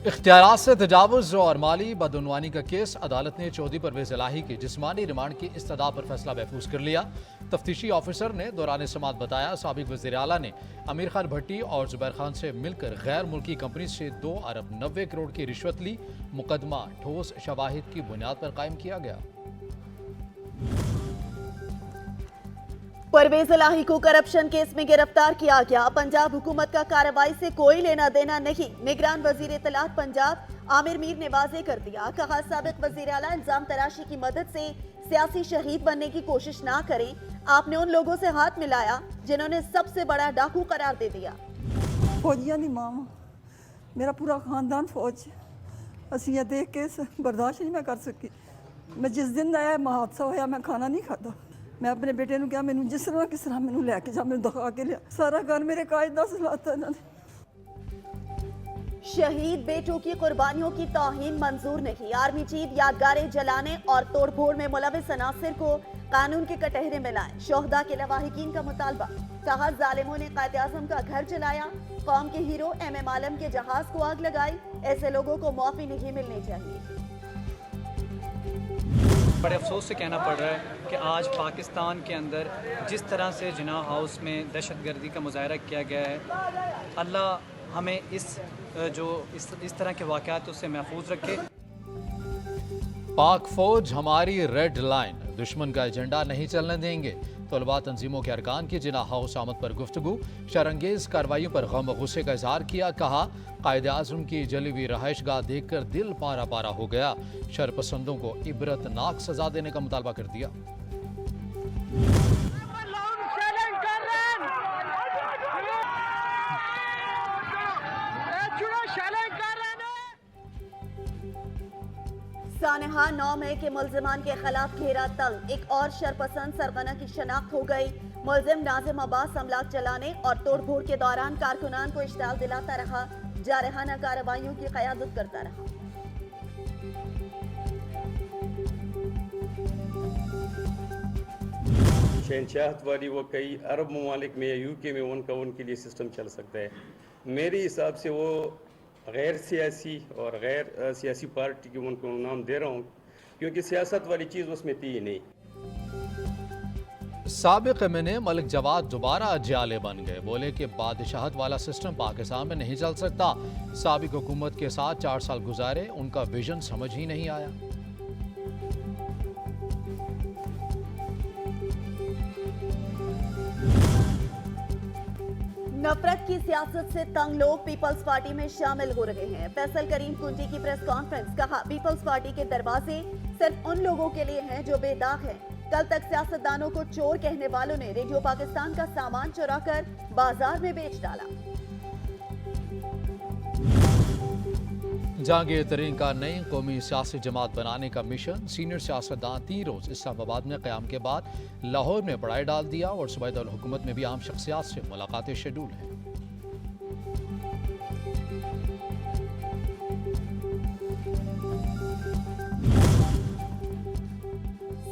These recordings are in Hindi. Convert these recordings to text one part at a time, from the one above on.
इख्तियारात से तजावुज़ और माली बदउनवानी का केस अदालत ने चौधरी परवेज इलाही की जिस्मानी रिमांड की इस्तदा पर फैसला महफूज कर लिया। तफ्तीशी ऑफिसर ने दौरान समात बताया, साबिक वज़ीर आला ने आमिर खान भट्टी और जुबैर खान से मिलकर गैर मुल्की कंपनी से 2 अरब 90 करोड़ की रिश्वत ली। मुकदमा ठोस शवाहिद की बुनियाद पर कायम किया गया। परवेज इलाही को करप्शन केस में गिरफ्तार किया गया। पंजाब हुकूमत का कार्रवाई से कोई लेना देना नहीं। निगरान वजीर इत्तलात पंजाब आमिर मीर ने वाजे कर दिया। कहा, साबिक वजीर आला इल्जाम तराशी की मदद से सियासी शहीद बनने की कोशिश ना करें। आपने उन लोगों से हाथ मिलाया जिन्होंने सबसे बड़ा डाकू करार दे दिया। फौजियां दी मां वां, मेरा पूरा खानदान फौज। असीं ये देख के बर्दाश्त नहीं मैं कर सकी। मैं जिस दिन आया हादसा होया मैं खाना नहीं खाता। मैं अपने बेटे को क्या मैनू जिस तरह किस तरह मैनू लैके जा, मैनू दिखा के लिया। सारा घर मेरे कायदा सलाता इन्होंने। शहीद बेटों की कुर्बानियों की तौहीन मंजूर नहीं। आर्मी चीफ यादगारें जलाने और तोड़फोड़ में मुलविस अनासिर को कानून के कटहरे में लाए। शोहदा के लवाहिकीन का मुतालबा। कहा, जालिमों ने कायद आज़म का घर जलाया। कौम के हीरो MM आलम के जहाज को आग लगाई। ऐसे लोगों को माफी नहीं मिलनी चाहिए। बड़े अफसोस से कहना पड़ रहा है कि आज पाकिस्तान के अंदर जिस तरह से जिनाह हाउस में दहशतगर्दी का मुजाहरा किया गया है, अल्लाह हमें इस तरह के वाक़यात से महफूज रखे। पाक फौज हमारी रेड लाइन, दुश्मन का एजेंडा नहीं चलने देंगे। तलबा तंजीमों के अरकान की जिना हाउस आमद पर गुफ्तगू। शरंगेज कार्रवाइयों पर गम गुस्से का इजहार किया। कहा, कायद आज़म की जली हुई रहाइश गाह देख कर दिल पारा पारा हो गया। शरपसंदों को इबरतनाक सजा देने का मुतालबा कर दिया। सानहा 9 मई के मुल्जिमान के खिलाफ घेरा तंग। एक और शरपसंद सरगना की शनाख्त हो गई। मुल्जिम नाजिम अब्बास अमलाक चलाने और तोड़फोड़ के दौरान कारकुनान को इश्ताल दिलाता रहा। जारहाना कार्रवाइयों की क़यादत करता रहा। शहनशाहत वाली वो कई अरब ममालिक में या UK में उनके लिए सिस्टम चल सकता है। मेरे हिसाब से वो गैर सियासी और गैर सियासी पार्टी की उनको नाम दे रहा हूँ, क्योंकि सियासत वाली चीज़ उसमें थी ही नहीं। साबिक एमएनए मलिक जवाद दोबारा जाले बन गए। बोले कि बादशाहत वाला सिस्टम पाकिस्तान में नहीं चल सकता। साबिक हुकूमत के साथ 4 साल गुजारे, उनका विजन समझ ही नहीं आया। नफरत की सियासत से तंग लोग पीपल्स पार्टी में शामिल हो रहे हैं। फैसल करीम कुंजी की प्रेस कॉन्फ्रेंस। कहा, पीपल्स पार्टी के दरवाजे सिर्फ उन लोगों के लिए हैं जो बेदाग हैं। कल तक सियासतदानों को चोर कहने वालों ने रेडियो पाकिस्तान का सामान चुराकर बाजार में बेच डाला। जहांगीर तरीन का नई कौमी सियासी जमात बनाने का मिशन। सीनियर सियासतदान 3 रोज इस्लामाबाद में क़याम के बाद लाहौर में बढ़ाई डाल दिया और सूबाई दारुल हुकूमत में भी आम शख्सियात से मुलाकातें शेड्यूल हैं।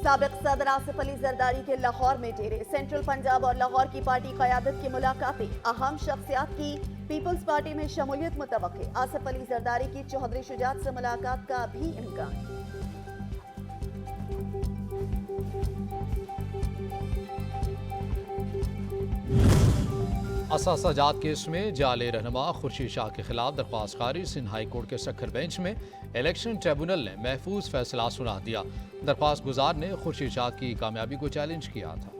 साबिक सदर आसिफ अली जरदारी के लाहौर में डेरे। सेंट्रल पंजाब और लाहौर की पार्टी क़यादत की मुलाकातें। अहम शख्सियात की पीपल्स पार्टी में शमूलियत मुतवक्के। आसिफ अली जरदारी की चौधरी शुजात से मुलाकात का भी इम्कान। असासाजात केस में जाले रहनुमा खुर्शीद शाह के खिलाफ दरख्वास्त खारिज। सिंध हाई कोर्ट के सखर बेंच में इलेक्शन ट्रिब्यूनल ने महफूज फैसला सुना दिया। दरख्वास्त गुजार ने खुर्शीद शाह की कामयाबी को चैलेंज किया था।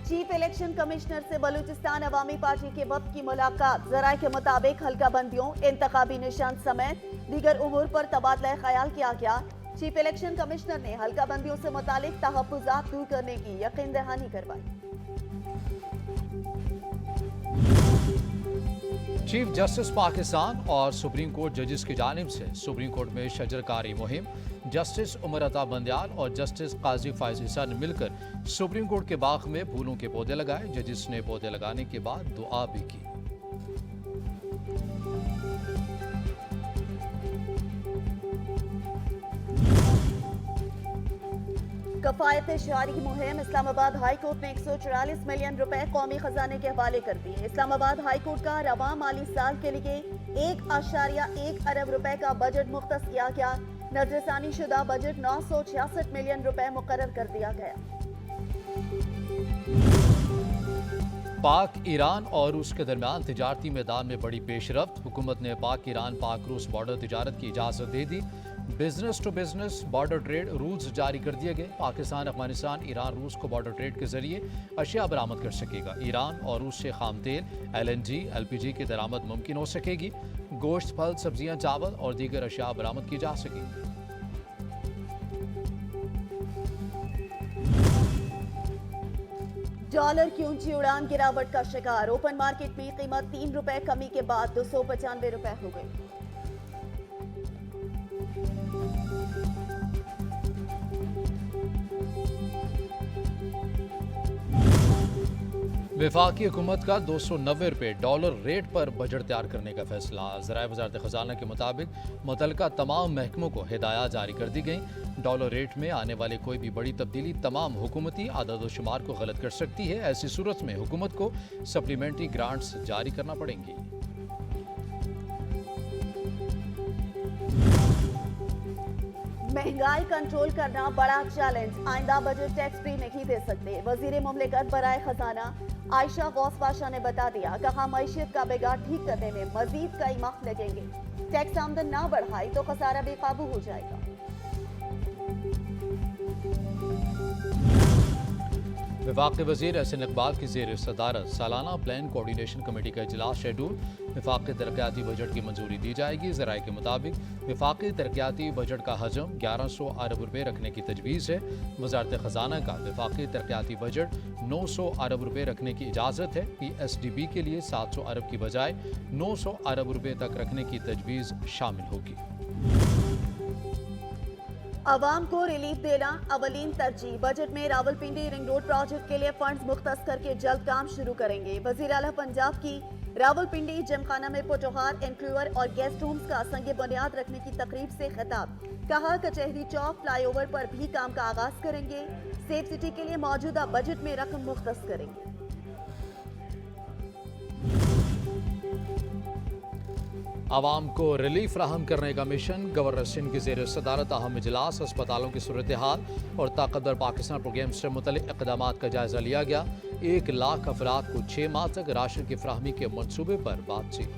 चीफ इलेक्शन कमिश्नर से बलूचिस्तान अवामी पार्टी के वफ्द की मुलाकात। जराये के मुताबिक हल्का बंदियों, इंतखाबी निशान समेत दीगर उमूर पर तबादला ख्याल किया गया। चीफ इलेक्शन कमिश्नर ने हल्का बंदियों से मुतालिक तहफ्फुज़ात दूर करने की यकीन दहानी करवाई। चीफ जस्टिस पाकिस्तान और सुप्रीम कोर्ट जजेस की जानिब से सुप्रीम कोर्ट में शजरकारी मुहिम। जस्टिस उमर अता बंदयाल और जस्टिस काजी फायज ईसा ने मिलकर सुप्रीम कोर्ट के बाग में फूलों के पौधे लगाए। जजेस ने पौधे लगाने के बाद दुआ भी की। कफायत शहरी की मुहिम। इस्लामाबाद हाई कोर्ट ने 144 मिलियन रुपए कौमी खजाने के हवाले कर दिए। इस्लामाबाद हाई कोर्ट का रवां माली साल के लिए 1.1 अरब रुपए का बजट मुख्तस किया गया। नजरसानी शुदा बजट 966 मिलियन रुपए मुकर्रर कर दिया गया। पाक ईरान और रूस के दरमियान तिजारती मैदान में बड़ी पेशरफ्त। हुकूमत ने पाक ईरान पाक रूस बॉर्डर तिजारत की इजाज़त दे दी। Business to business border trade rules जारी कर दिए गए। पाकिस्तान अफगानिस्तान ईरान रूस को बॉर्डर ट्रेड के जरिए अशिया बरामद कर सकेगा। ईरान और रूस से खाम तेल, LNG, LPG की दरामद मुमकिन हो सकेगी। गोश्त, फल, सब्जियां, चावल और दीगर अशिया बरामद की जा सकेगी। डॉलर की ऊंची उड़ान गिरावट का शिकार। ओपन मार्केट में कीमत 3 रुपए कमी के बाद 295 रुपए हो गई। वफाकी हुकूमत का 290 रुपये डॉलर रेट पर बजट तैयार करने का फैसला। ज़राए वज़ारत ख़जाना के मुताबिक मुतल्लिका तमाम महकमों को हिदायत जारी कर दी गई। डॉलर रेट में आने वाली कोई भी बड़ी तब्दीली तमाम हुकूमती आदद व शुमार को गलत कर सकती है। ऐसी सूरत में हुकूमत को सप्लीमेंट्री ग्रांट्स जारी करना पड़ेंगी। महंगाई कंट्रोल करना बड़ा चैलेंज। आइंदा बजट टैक्स फ्री नहीं दे सकते। वजीर मुमलिकत बराए खजाना आयशा गौस पाशा ने बता दिया, कहा मईशत का बिगाड़ ठीक करने में मजीद कई माह लगेंगे। टैक्स आमदन ना बढ़ाई तो खसारा बेकाबू हो जाएगा। वफाकी वज़ीर एहसन इकबाल की ज़ेर सदारत सालाना प्लान कोऑर्डिनेशन कमेटी का इजलास शेड्यूल। वफाकी तरक्याती बजट की मंजूरी दी जाएगी। ज़राए के मुताबिक वफाकी तरक्याती बजट का हजम 1100 अरब रुपये रखने की तजवीज़ है। वज़ारत ख़जाना का वफाकी तरक्याती बजट 900 अरब रुपये रखने की इजाज़त है। PSDB के लिए 700 अरब की बजाय 900 अरब रुपये तक रखने की तजवीज़ शामिल होगी। अवाम को रिलीफ देना अवलीन तरजीह। बजट में रावलपिंडी रिंग रोड प्रोजेक्ट के लिए फंड्स मुख्तस करके जल्द काम शुरू करेंगे। वजीर आला पंजाब की रावलपिंडी जिमखाना में पोटोहार, एनक्लूअर और गेस्ट होम्स का संग बुनियाद रखने की तकरीब से खिताब। कहा कचहरी चौक फ्लाईओवर पर भी काम का आगाज करेंगे। सेफ सिटी के लिए मौजूदा बजट में रकम मुख्तस करेंगे। आवाम को रिलीफ फ्राहम करने का मिशन। गवर्नर सिंध की ज़ेर सदारत अहम इजलास। अस्पतालों की सूरत हाल और ताकतवर पाकिस्तान प्रोग्राम से मुतल्लिक़ इक़दामात का जायजा लिया गया। 1 लाख अफराद को 6 माह तक राशन की फ्राहमी के मनसूबे पर बातचीत।